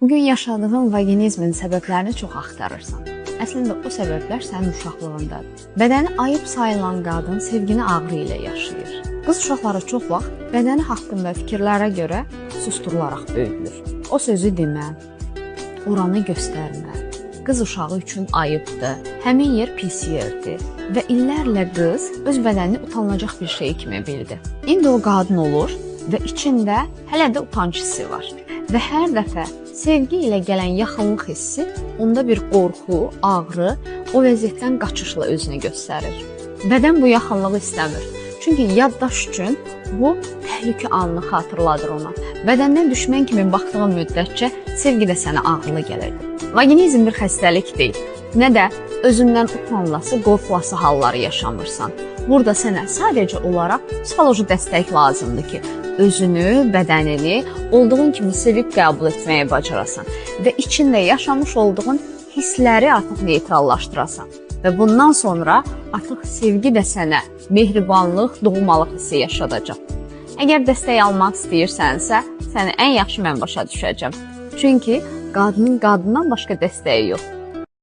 Bugün yaşadığın vaginizmin səbəblərini çox axtarırsan. Əslində o səbəblər sənin uşaqlığındadır. Bədəni ayıb sayılan qadın sevgini ağrı ilə yaşayır. Qız uşaqları çox vaxt bədəni haqqında fikirlərə görə susturularaq böyüdülür. O sözü demə, oranı göstərmə, qız uşağı üçün ayıbdır, həmin yer pis yerdir və illərlə qız öz bədənini utanılacaq bir şey kimi bildi. İndi o qadın olur və içində hələ də utanc hissi var. Və hər dəfə sevgi ilə gələn yaxınlıq hissi onda bir qorxu, ağrı, o vəziyyətdən qaçışla özünü göstərir. Bədən bu yaxınlığı istəmir. Çünki yaddaş üçün bu təhlükə anını xatırladır ona. Bədəndən düşmən kimi baxdığın müddətcə sevgi də sənə ağrılı gəlirdi. Vaginizm bir xəstəlik deyil. Nə də özündən utanılası, qorxulası halları yaşamırsan. Burada sənə sadəcə olaraq psixoloji dəstək lazımdır ki, özünü, bədənini olduğun kimi sevib qəbul etməyi bacarasan və içində yaşamış olduğun hissləri artıq neytrallaşdırasan. Və bundan sonra artıq sevgi də sənə mehribanlıq, doğmalıq hissi yaşadacaq. Əgər dəstək almaq istəyirsənsə, səni ən yaxşı mən başa düşəcəm. Çünki qadının qadından başqa dəstəyi yoxdur.